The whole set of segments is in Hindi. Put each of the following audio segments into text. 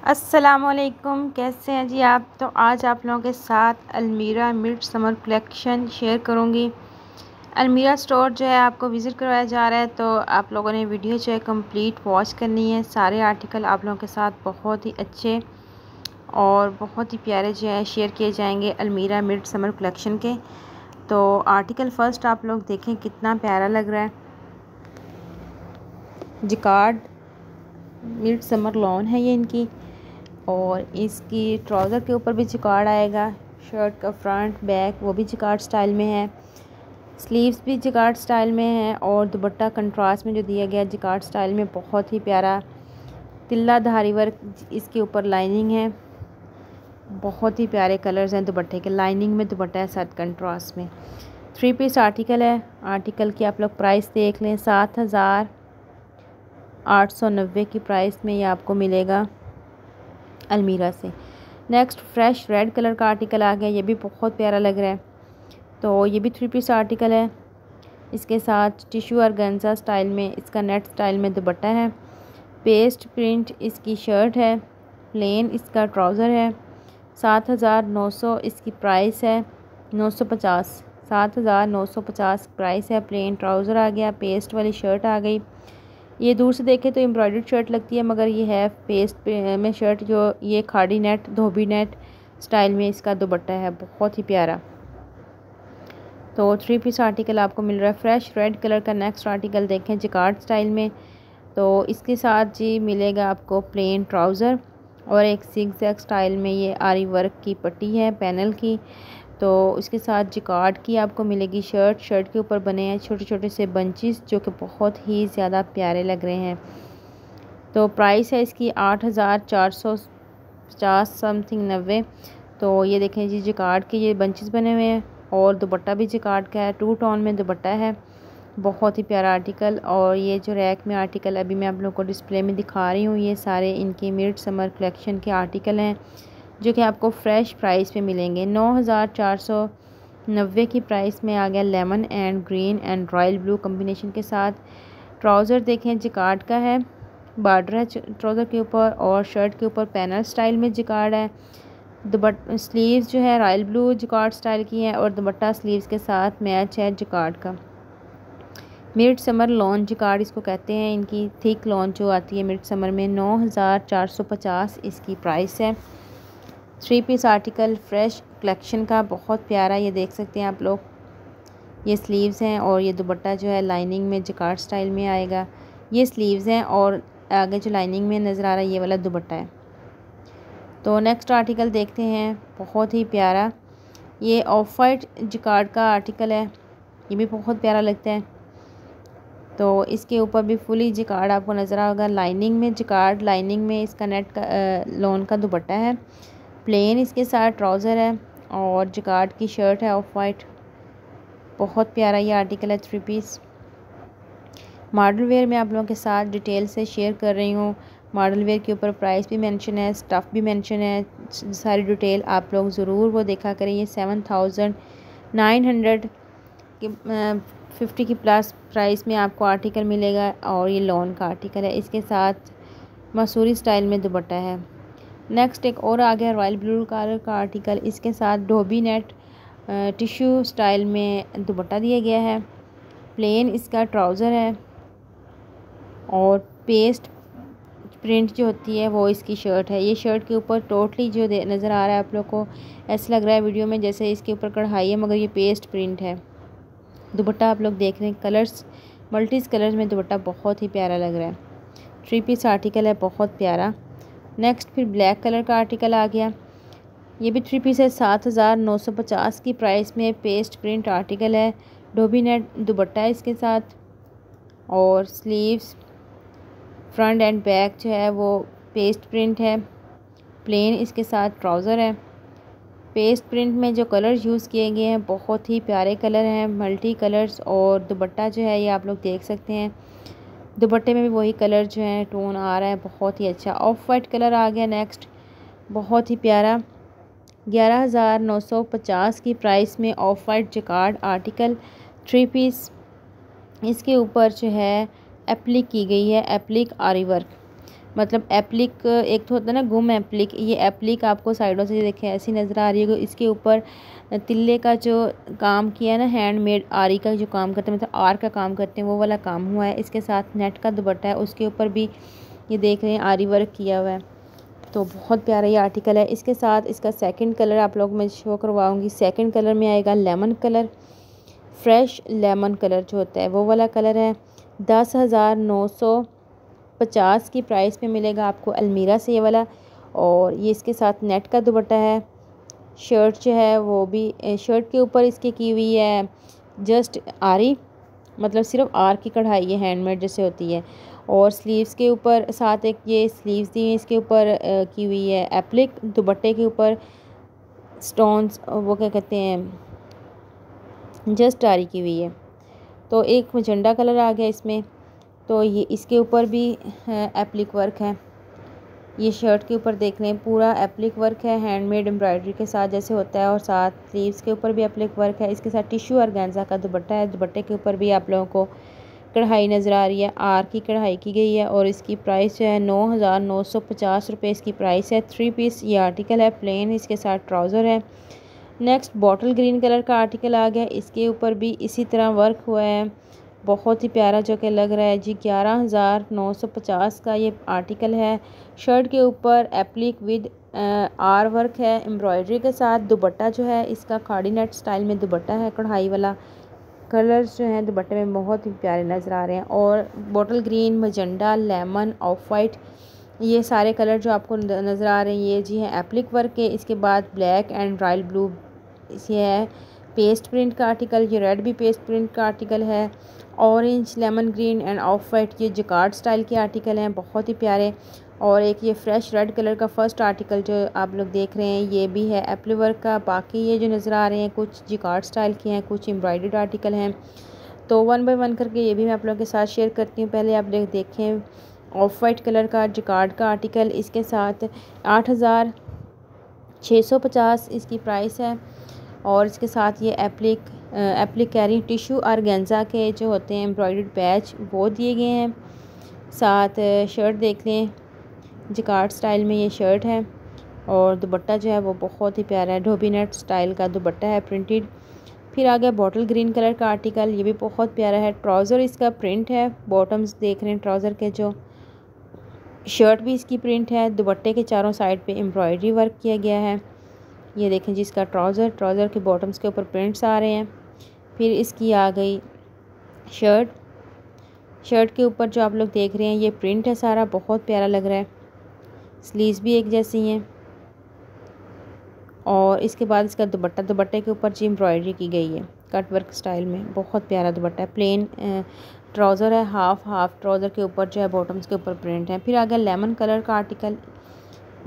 अस्सलामुअलैकुम, कैसे हैं जी आप। तो आज आप लोगों के साथ अलमीरा मिड समर कलेक्शन शेयर करूंगी। अलमीरा स्टोर जो है आपको विज़िट करवाया जा रहा है, तो आप लोगों ने वीडियो जो है कंप्लीट वॉच करनी है। सारे आर्टिकल आप लोगों के साथ बहुत ही अच्छे और बहुत ही प्यारे जो है शेयर किए जाएंगे अलमीरा मिड समर कलेक्शन के। तो आर्टिकल फ़र्स्ट आप लोग देखें कितना प्यारा लग रहा है। जिकार्ड मिड समर लॉन है ये इनकी, और इसकी ट्राउज़र के ऊपर भी जिकार्ड आएगा। शर्ट का फ्रंट बैक वो भी जिकार्ड स्टाइल में है, स्लीव्स भी जिकार्ड स्टाइल में है, और दुपट्टा कंट्रास्ट में जो दिया गया जिकार्ड स्टाइल में बहुत ही प्यारा तिल्लाधारी वर्क इसके ऊपर लाइनिंग है। बहुत ही प्यारे कलर्स हैं दुपट्टे के, लाइनिंग में दुपट्टा है साथ कंट्रास्ट में। 3 पीस आर्टिकल है। आर्टिकल की आप लोग प्राइस देख लें, 7,890 की प्राइस में ये आपको मिलेगा अलमीरा से। नेक्स्ट फ्रेश रेड कलर का आर्टिकल आ गया, ये भी बहुत प्यारा लग रहा है। तो ये भी 3 पीस आर्टिकल है। इसके साथ टिश्यू ऑर्गेन्जा स्टाइल में इसका नेट स्टाइल में दुपट्टा है, पेस्ट प्रिंट इसकी शर्ट है, प्लेन इसका ट्राउज़र है। 7,900 इसकी प्राइस है, 950 7,950 प्राइस है। प्लेन ट्राउज़र आ गया, पेस्ट वाली शर्ट आ गई। ये दूर से देखें तो एम्ब्रॉयडर्ड शर्ट लगती है, मगर ये है पेस्ट में शर्ट, जो ये खाड़ी नेट धोबी नेट स्टाइल में इसका दुपट्टा है, बहुत ही प्यारा। तो 3 पीस आर्टिकल आपको मिल रहा है। फ्रेश रेड कलर का नेक्स्ट आर्टिकल देखें जिकार्ड स्टाइल में। तो इसके साथ जी मिलेगा आपको प्लेन ट्राउज़र और एक जिगजैग स्टाइल में ये आरी वर्क की पट्टी है पैनल की। तो इसके साथ जिकार्ड की आपको मिलेगी शर्ट। शर्ट के ऊपर बने हैं छोटे छोटे से बंचेस जो कि बहुत ही ज़्यादा प्यारे लग रहे हैं। तो प्राइस है इसकी 8,450 समथिंग 90। तो ये देखें जी जिकार्ड के ये बंचेस बने हुए हैं, और दुपट्टा भी जिकार्ड का है, 2 टोन में दुपट्टा है। बहुत ही प्यारा आर्टिकल। और ये जो रैक में आर्टिकल अभी मैं आप लोगों को डिस्प्ले में दिखा रही हूँ, ये सारे इनके मिड समर कलेक्शन के आर्टिकल हैं जो कि आपको फ्रेश प्राइस पे मिलेंगे। 9,490 की प्राइस में आ गया lemon and green and royal blue combination के साथ। ट्राउज़र देखें जिकार्ड का है, बॉर्डर है ट्राउज़र के ऊपर, और शर्ट के ऊपर पैनल स्टाइल में जिकार्ड है। स्लीव्स जो है रॉयल ब्लू जिकार्ड स्टाइल की है, और दुपट्टा स्लीव्स के साथ मैच है जिकार्ड का। मिड समर लॉन जिकार्ड इसको कहते हैं, इनकी थिक लॉन जो आती है मिड समर में। 9,450 इसकी प्राइस है। 3 पीस आर्टिकल फ्रेश कलेक्शन का, बहुत प्यारा, ये देख सकते हैं आप लोग। ये स्लीव्स हैं और ये दुपट्टा जो है लाइनिंग में जिकार्ड स्टाइल में आएगा। ये स्लीव्स हैं और आगे जो लाइनिंग में नज़र आ रहा है ये वाला दुपट्टा है। तो नेक्स्ट आर्टिकल देखते हैं, बहुत ही प्यारा, ये ऑफ वाइट जिकार्ड का आर्टिकल है, ये भी बहुत प्यारा लगता है। तो इसके ऊपर भी फुली जिकार्ड आपको नज़र आएगा, लाइनिंग में जिकार्ड, लाइनिंग में इसका नेट का लॉन का दुपट्टा है। प्लेन इसके साथ ट्राउज़र है और जिकार्ड की शर्ट है ऑफ वाइट। बहुत प्यारा ये आर्टिकल है 3 पीस। मॉडल वेयर में आप लोगों के साथ डिटेल से शेयर कर रही हूँ। मॉडल वेयर के ऊपर प्राइस भी मेंशन है, स्टफ़ भी मेंशन है, सारी डिटेल आप लोग ज़रूर वो देखा करें। ये 7,950 की प्लस प्राइस में आपको आर्टिकल मिलेगा, और ये लॉन का आर्टिकल है। इसके साथ मसूरी स्टाइल में दुपट्टा है। नेक्स्ट एक और आ गया रॉयल ब्लू कलर का आर्टिकल, इसके साथ डोबी नेट टिश्यू स्टाइल में दुपट्टा दिया गया है। प्लेन इसका ट्राउज़र है, और पेस्ट प्रिंट जो होती है वो इसकी शर्ट है। ये शर्ट के ऊपर टोटली जो नज़र आ रहा है आप लोग को, ऐसा लग रहा है वीडियो में जैसे इसके ऊपर कढ़ाई है, मगर ये पेस्ट प्रिंट है। दुपट्टा आप लोग देख रहे हैं, कलर्स मल्टीज कलर्स में दुपट्टा बहुत ही प्यारा लग रहा है। 3 पीस आर्टिकल है, बहुत प्यारा। नेक्स्ट फिर ब्लैक कलर का आर्टिकल आ गया, ये भी 3 पीस है। 7,950 की प्राइस में पेस्ट प्रिंट आर्टिकल है। डोबी नेट दुपट्टा है इसके साथ, और स्लीव्स फ्रंट एंड बैक जो है वो पेस्ट प्रिंट है। प्लेन इसके साथ ट्राउज़र है। पेस्ट प्रिंट में जो कलर्स यूज़ किए गए हैं बहुत ही प्यारे कलर हैं, मल्टी कलर्स। और दुपट्टा जो है ये आप लोग देख सकते हैं, दुपट्टे में भी वही कलर जो है टोन आ रहा है, बहुत ही अच्छा। ऑफ वाइट कलर आ गया नेक्स्ट, बहुत ही प्यारा। 11,950 की प्राइस में off white jacquard article 3 piece. इसके ऊपर जो है एप्लिक की गई है, एप्लिक आरी वर्क। मतलब एप्लिक एक तो होता है ना गुम एप्लिक, ये एप्लिक आपको साइडों से देखें ऐसी नज़र आ रही है। इसके ऊपर तिल्ले का जो काम किया है ना, हैंडमेड आरी का जो काम करते हैं, मतलब आर का काम करते हैं, वो वाला काम हुआ है। इसके साथ नेट का दुपट्टा है, उसके ऊपर भी ये देख रहे हैं आरी वर्क किया हुआ है। तो बहुत प्यारा ये आर्टिकल है। इसके साथ इसका सेकंड कलर आप लोग मैं शो करवाऊंगी। सेकंड कलर में आएगा lemon colour, fresh lemon colour जो होता है वो वाला कलर है। 10,950 की प्राइस पे मिलेगा आपको अलमीरा से ये वाला। और ये इसके साथ नेट का दुपट्टा है। शर्ट जो है वो भी शर्ट के ऊपर इसके की हुई है जस्ट आरी, मतलब सिर्फ आर की कढ़ाई है, हैंडमेड जैसे होती है। और स्लीव्स के ऊपर साथ एक ये स्लीव्स दी हैं, इसके ऊपर की हुई है एप्लिक। दुपट्टे के ऊपर स्टोन्स वो क्या कहते हैं जस्ट आरी की हुई है। तो एक मजेंडा कलर आ गया इसमें। तो ये इसके ऊपर भी एप्लिक वर्क है। ये शर्ट के ऊपर देख लें पूरा एप्लिक वर्क है, हैंडमेड एम्ब्रॉयडरी के साथ जैसे होता है। और साथ स्लीव्स के ऊपर भी एप्लिक वर्क है। इसके साथ टिश्यू ऑर्गेन्जा का दुपट्टा है। दुपट्टे के ऊपर भी आप लोगों को कढ़ाई नज़र आ रही है, आर की कढ़ाई की गई है। और इसकी प्राइस जो है 9,950 रुपये इसकी प्राइस है। 3 पीस ये आर्टिकल है, प्लेन इसके साथ ट्राउज़र है। नेक्स्ट बॉटल ग्रीन कलर का आर्टिकल आ गया। इसके ऊपर भी इसी तरह वर्क हुआ है, बहुत ही प्यारा जो कि लग रहा है जी। 11,950 का ये आर्टिकल है। शर्ट के ऊपर एप्लिक विद आर वर्क है एम्ब्रॉयडरी के साथ। दुपट्टा जो है इसका खाड़ी नेट स्टाइल में दुपट्टा है कढ़ाई वाला। कलर्स जो हैं दुपट्टे में बहुत ही प्यारे नज़र आ रहे हैं। और bottle green, magenta, lemon, of white, ये सारे कलर जो आपको नज़र आ रहे हैं ये जी हैं एप्लिक वर्क के। इसके बाद ब्लैक एंड रॉयल ब्लू ये है पेस्ट प्रिंट का आर्टिकल। ये रेड भी पेस्ट प्रिंट का आर्टिकल है। Orange, lemon green end of white ये जिकार्ड स्टाइल के आर्टिकल हैं, बहुत ही प्यारे। और एक ये फ्रेश रेड कलर का फर्स्ट आर्टिकल जो आप लोग देख रहे हैं ये भी है एप्लिक वर्क का। बाकी ये जो नज़र आ रहे हैं कुछ जिकार्ड स्टाइल के हैं, कुछ एम्ब्रॉयडर्ड आर्टिकल हैं। तो 1 बाय 1 करके ये भी मैं आप लोगों के साथ शेयर करती हूँ। पहले आप लोग देखें ऑफ वाइट कलर का जिकार्ड का आर्टिकल। इसके साथ 8,650 इसकी प्राइस है। और इसके साथ ये एप्लिक कैरी टिश्यू ऑर्गेन्जा के जो होते हैं एम्ब्रॉयडर्ड पैच वो दिए गए हैं। साथ शर्ट देख लें, जिकार्ड स्टाइल में ये शर्ट है। और दुपट्टा जो है वो बहुत ही प्यारा है, ढोबी नेट स्टाइल का दुपट्टा है प्रिंटेड। फिर आ गया बॉटल ग्रीन कलर का आर्टिकल, ये भी बहुत प्यारा है। ट्राउज़र इसका प्रिंट है, बॉटम्स देख रहे हैं ट्राउज़र के जो। शर्ट भी इसकी प्रिंट है। दुपट्टे के चारों साइड पे एम्ब्रॉयडरी वर्क किया गया है। ये देखें जी इसका ट्राउज़र के बॉटम्स के ऊपर प्रिंट्स आ रहे हैं। फिर इसकी आ गई शर्ट के ऊपर जो आप लोग देख रहे हैं ये प्रिंट है सारा, बहुत प्यारा लग रहा है। स्लीव्स भी एक जैसी हैं। और इसके बाद इसका दुपट्टे के ऊपर जी एम्ब्रॉयडरी की गई है कट वर्क स्टाइल में, बहुत प्यारा दुपट्टा है। प्लेन ट्राउज़र है, हाफ ट्राउज़र के ऊपर जो है बॉटम्स के ऊपर प्रिंट है। फिर आ गया लेमन कलर का आर्टिकल,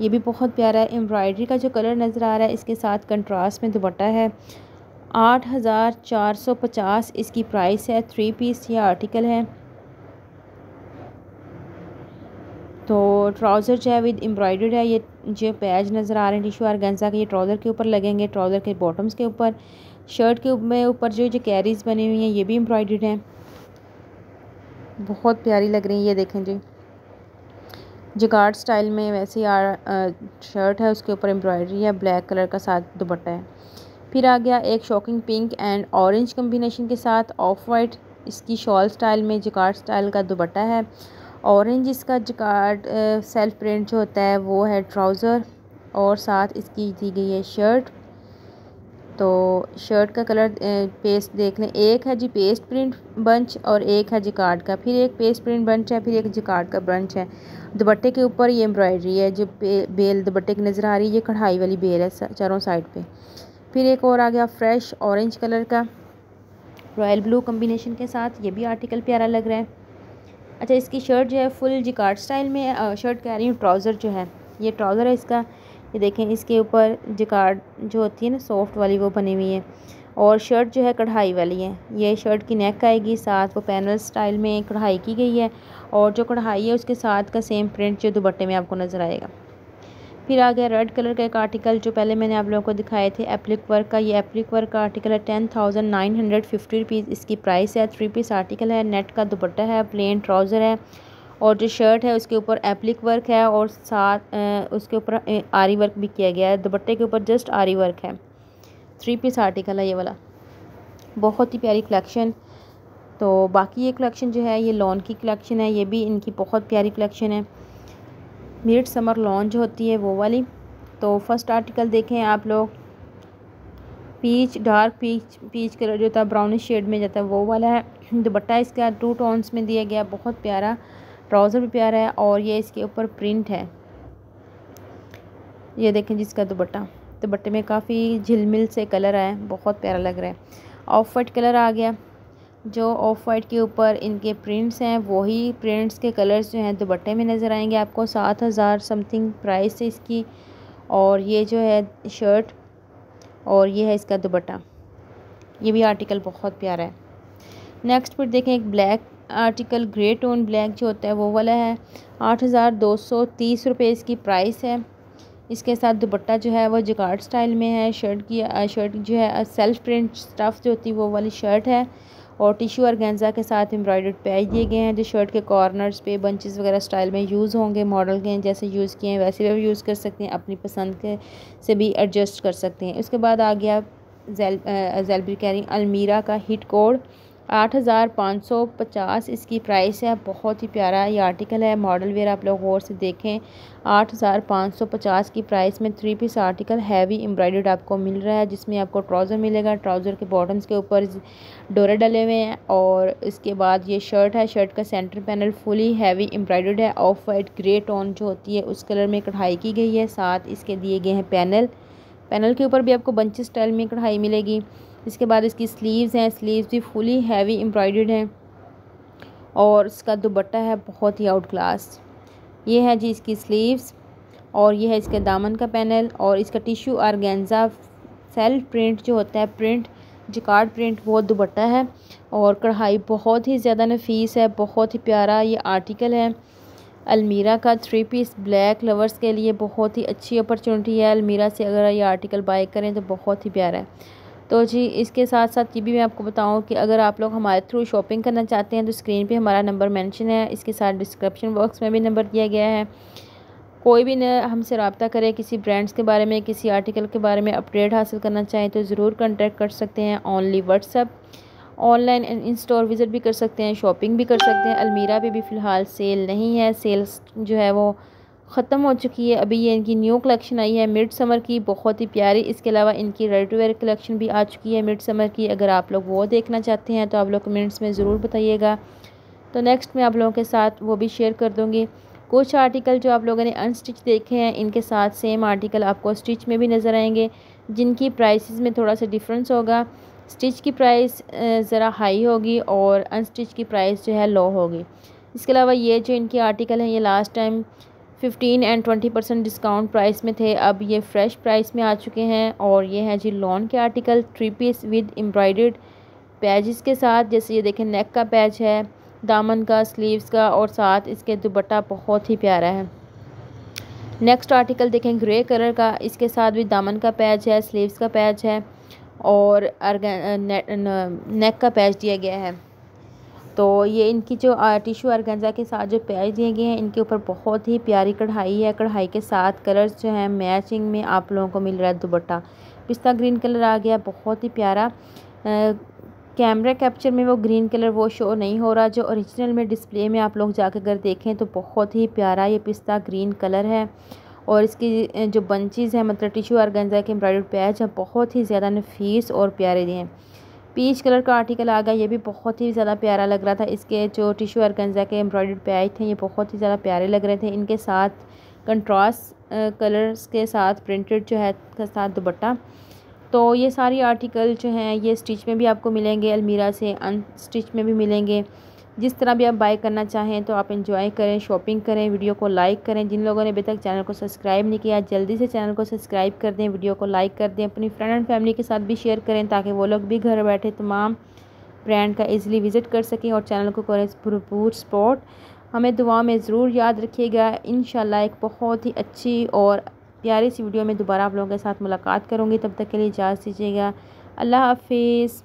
ये भी बहुत प्यारा है। एम्ब्रॉयडरी का जो कलर नज़र आ रहा है इसके साथ कंट्रास्ट में दुपट्टा है। 8,450 इसकी प्राइस है। 3 पीस ये आर्टिकल है। तो ट्राउज़र जो है विद एम्ब्रॉयडर्ड है। ये जो पैच नज़र आ रहे हैं टिश्यू ऑर्गेन्जा के, ये ट्राउज़र के ऊपर लगेंगे, ट्राउज़र के बॉटम्स के ऊपर। शर्ट के ऊपर जो कैरीज बनी हुई हैं ये भी एम्ब्रॉयडर्ड हैं, बहुत प्यारी लग रही है। ये देखें जी जिकार्ड स्टाइल में वैसे शर्ट है, उसके ऊपर एम्ब्रॉयडरी है, ब्लैक कलर का साथ दुपट्टा है। फिर आ गया एक shocking pink and orange combination के साथ ऑफ वाइट, इसकी शॉल स्टाइल में जिकार्ड स्टाइल का दुपट्टा है। ऑरेंज इसका जिकार्ड सेल्फ प्रिंट जो होता है वो है ट्राउज़र। और साथ इसकी दी गई है शर्ट। तो शर्ट का कलर पेस्ट देख लें, एक है जी पेस्ट प्रिंट बंच और एक है जिकार्ड का। फिर एक पेस्ट प्रिंट बंच है, फिर एक जिकार्ड का बंच है। दुपट्टे के ऊपर ये एम्ब्रॉयडरी है, जो बेल दुपट्टे की नज़र आ रही है ये कढ़ाई वाली बेल है चारों साइड पे। फिर एक और आ गया फ्रेश ऑरेंज कलर का रॉयल ब्लू कम्बिनेशन के साथ, ये भी आर्टिकल प्यारा लग रहा है। अच्छा इसकी शर्ट जो है फुल जिकार्ड स्टाइल में शर्ट कह रही हूँ, ट्राउज़र जो है ये ट्राउज़र है इसका। ये देखें इसके ऊपर जिकार्ड जो होती है ना सॉफ्ट वाली वो बनी हुई है। और शर्ट जो है कढ़ाई वाली है। ये शर्ट की नेक आएगी, साथ वो पैनल स्टाइल में कढ़ाई की गई है। और जो कढ़ाई है उसके साथ का सेम प्रिंट जो दुपट्टे में आपको नज़र आएगा। फिर आ गया रेड कलर का एक आर्टिकल जो पहले मैंने आप लोगों को दिखाए थे एप्लिक वर्क का। ये एप्लिक वर्क का आर्टिकल है। 10,950 रुपीज़ इसकी प्राइस है। 3 पीस आर्टिकल है, नेट का दुपट्टा है, प्लेन ट्राउज़र है। और जो शर्ट है उसके ऊपर एप्लिक वर्क है और साथ उसके ऊपर आरी वर्क भी किया गया है। दुपट्टे के ऊपर जस्ट आरी वर्क है। 3 पीस आर्टिकल है ये वाला, बहुत ही प्यारी कलेक्शन। तो बाकी ये कलेक्शन जो है ये लॉन की कलेक्शन है, ये भी इनकी बहुत प्यारी कलेक्शन है। मिड समर लॉन जो होती है वो वाली। तो फर्स्ट आर्टिकल देखें आप लोग, पीच, डार्क पीच कलर जो था ब्राउनिश शेड में जाता है वो वाला है। दुपट्टा इसका 2 टोन्स में दिया गया, बहुत प्यारा। ट्राउज़र भी प्यारा है और ये इसके ऊपर प्रिंट है। ये देखें जिसका दुपट्टे में काफ़ी झिलमिल से कलर आया, बहुत प्यारा लग रहा है। ऑफ वाइट कलर आ गया, जो ऑफ वाइट के ऊपर इनके प्रिंट्स हैं वही प्रिंट्स के कलर्स जो हैं दुपट्टे में नज़र आएंगे आपको। 7000 समथिंग प्राइस है इसकी। और ये जो है शर्ट और ये है इसका दुपट्टा। ये भी आर्टिकल बहुत प्यारा है। नेक्स्ट पर देखें एक black article, grey tone black जो होता है वो वाला है। 8230 रुपये इसकी प्राइस है। इसके साथ दुपट्टा जो है वो जिकार्ड स्टाइल में है। शर्ट जो है सेल्फ प्रिंट स्टफ़ जो होती है वो वाली शर्ट है और टिश्यू ऑर्गेन्जा के साथ एम्ब्रॉयडर्ड पैच दिए गए हैं जो शर्ट के कॉर्नर्स पे बंचेस वगैरह स्टाइल में यूज़ होंगे। मॉडल के जैसे यूज़ किए हैं वैसे भी यूज़ कर सकते हैं, अपनी पसंद के से भी एडजस्ट कर सकते हैं। उसके बाद आ गया ज़ेल्बरी कैरिंग अलमीरा का हिट कोड, 8550 इसकी प्राइस है। बहुत ही प्यारा ये आर्टिकल है, मॉडल वेयर आप लोग गौर से देखें। 8550 की प्राइस में 3 पीस आर्टिकल हैवी एम्ब्रॉयडर्ड आपको मिल रहा है, जिसमें आपको ट्राउज़र मिलेगा। ट्राउज़र के बॉटम्स के ऊपर डोरे डले हुए हैं और इसके बाद ये शर्ट है। शर्ट का centre panel fully heavy embroidered है। ऑफ वाइट ग्रे टोन जो होती है उस कलर में कढ़ाई की गई है। साथ इसके दिए गए हैं पैनल के ऊपर भी आपको बंची स्टाइल में कढ़ाई मिलेगी। इसके बाद इसकी स्लीव्स हैं, स्लीव्स भी फुली हैवी एम्ब्रॉयडर्ड हैं और इसका दुपट्टा है बहुत ही आउट क्लास। ये है जी इसकी स्लीव्स और ये है इसके दामन का पैनल और इसका टिश्यू ऑर्गेन्जा सेल्फ प्रिंट जो होता है प्रिंट जिकार्ड प्रिंट वो दुपट्टा है और कढ़ाई बहुत ही ज़्यादा नफीस है, बहुत ही प्यारा ये आर्टिकल है। अलमीरा का 3 पीस ब्लैक लवर्स के लिए बहुत ही अच्छी अपॉर्चुनिटी है। अलमीरा से अगर ये आर्टिकल बाय करें तो बहुत ही प्यारा है। तो जी इसके साथ साथ ये भी मैं आपको बताऊं कि अगर आप लोग हमारे थ्रू शॉपिंग करना चाहते हैं तो स्क्रीन पे हमारा नंबर मेंशन है, इसके साथ डिस्क्रिप्शन बॉक्स में भी नंबर दिया गया है। कोई भी न हमसे रब्ता करे, किसी ब्रांड्स के बारे में, किसी आर्टिकल के बारे में अपडेट हासिल करना चाहें तो ज़रूर कॉन्टैक्ट कर सकते हैं। Only WhatsApp, online in store visit भी कर सकते हैं, शॉपिंग भी कर सकते हैं। अलमीरा पे भी फ़िलहाल सेल नहीं है, सेल्स जो है वो ख़त्म हो चुकी है। अभी ये इनकी न्यू कलेक्शन आई है मिड समर की, बहुत ही प्यारी। इसके अलावा इनकी रेडी टू वेयर कलेक्शन भी आ चुकी है मिड समर की। अगर आप लोग वो देखना चाहते हैं तो आप लोग कमेंट्स में ज़रूर बताइएगा, तो नेक्स्ट मैं आप लोगों के साथ वो भी शेयर कर दूँगी। कुछ आर्टिकल जो आप लोगों ने अनस्टिच देखे हैं इनके साथ सेम आर्टिकल आपको स्टिच में भी नज़र आएंगे, जिनकी प्राइसेस में थोड़ा सा डिफरेंस होगा। स्टिच की प्राइस ज़रा हाई होगी और अनस्टिच की प्राइस जो है लो होगी। इसके अलावा ये जो इनके आर्टिकल हैं ये last time 15 and 20% discount price में थे, अब ये फ्रेश प्राइस में आ चुके हैं। और ये है जी लॉन के आर्टिकल 3 पीस विद एम्ब्रॉयडर्ड पैजेस के साथ। जैसे ये देखें नेक का पैच है, दामन का, स्लीव्स का और साथ इसके दुपट्टा बहुत ही प्यारा है। नेक्स्ट आर्टिकल देखें ग्रे कलर का, इसके साथ भी दामन का पैच है, स्लीव्स का पैच है और नेक का पैच दिया गया है। तो ये इनकी जो टिश्यू ऑर्गेन्जा के साथ जो पैच दिए गए हैं इनके ऊपर बहुत ही प्यारी कढ़ाई है। कढ़ाई के साथ कलर्स जो हैं मैचिंग में आप लोगों को मिल रहा है। दुपट्टा पिस्ता ग्रीन कलर आ गया, बहुत ही प्यारा। कैमरा कैप्चर में वो ग्रीन कलर वो शो नहीं हो रहा, जो ओरिजिनल में डिस्प्ले में आप लोग जाकर अगर देखें तो बहुत ही प्यारा ये पिस्ता ग्रीन कलर है। और इसकी जो बंचेस है मतलब टिश्यू ऑर्गेन्जा के एम्ब्रॉयडर्ड पैच है बहुत ही ज़्यादा नफीस और प्यारे दिए हैं। पीच कलर का आर्टिकल आ गया, ये भी बहुत ही ज़्यादा प्यारा लग रहा था। इसके जो टिश्यू ऑर्गेन्जा के एम्ब्रॉयडर्ड पैच थे ये बहुत ही ज़्यादा प्यारे लग रहे थे। इनके साथ कंट्रास्ट कलर्स के साथ प्रिंटेड जो है के साथ दुपट्टा। तो ये सारी आर्टिकल जो हैं ये स्टिच में भी आपको मिलेंगे, अलमीरा से अनस्टिच में भी मिलेंगे। जिस तरह भी आप बाय करना चाहें तो आप एंजॉय करें, शॉपिंग करें। वीडियो को लाइक करें, जिन लोगों ने अभी तक चैनल को सब्सक्राइब नहीं किया जल्दी से चैनल को सब्सक्राइब कर दें, वीडियो को लाइक कर दें, अपनी फ्रेंड एंड फैमिली के साथ भी शेयर करें ताकि वो लोग भी घर बैठे तमाम ब्रांड का ईज़िली विज़िट कर सकें और चैनल को करें भरपूर सपोर्ट। हमें दुआ में ज़रूर याद रखिएगा। इंशाल्लाह एक बहुत ही अच्छी और प्यारी सी वीडियो में दोबारा आप लोगों के साथ मुलाकात करूँगी। तब तक के लिए इजाज़त दीजिएगा। अल्लाह हाफिज़।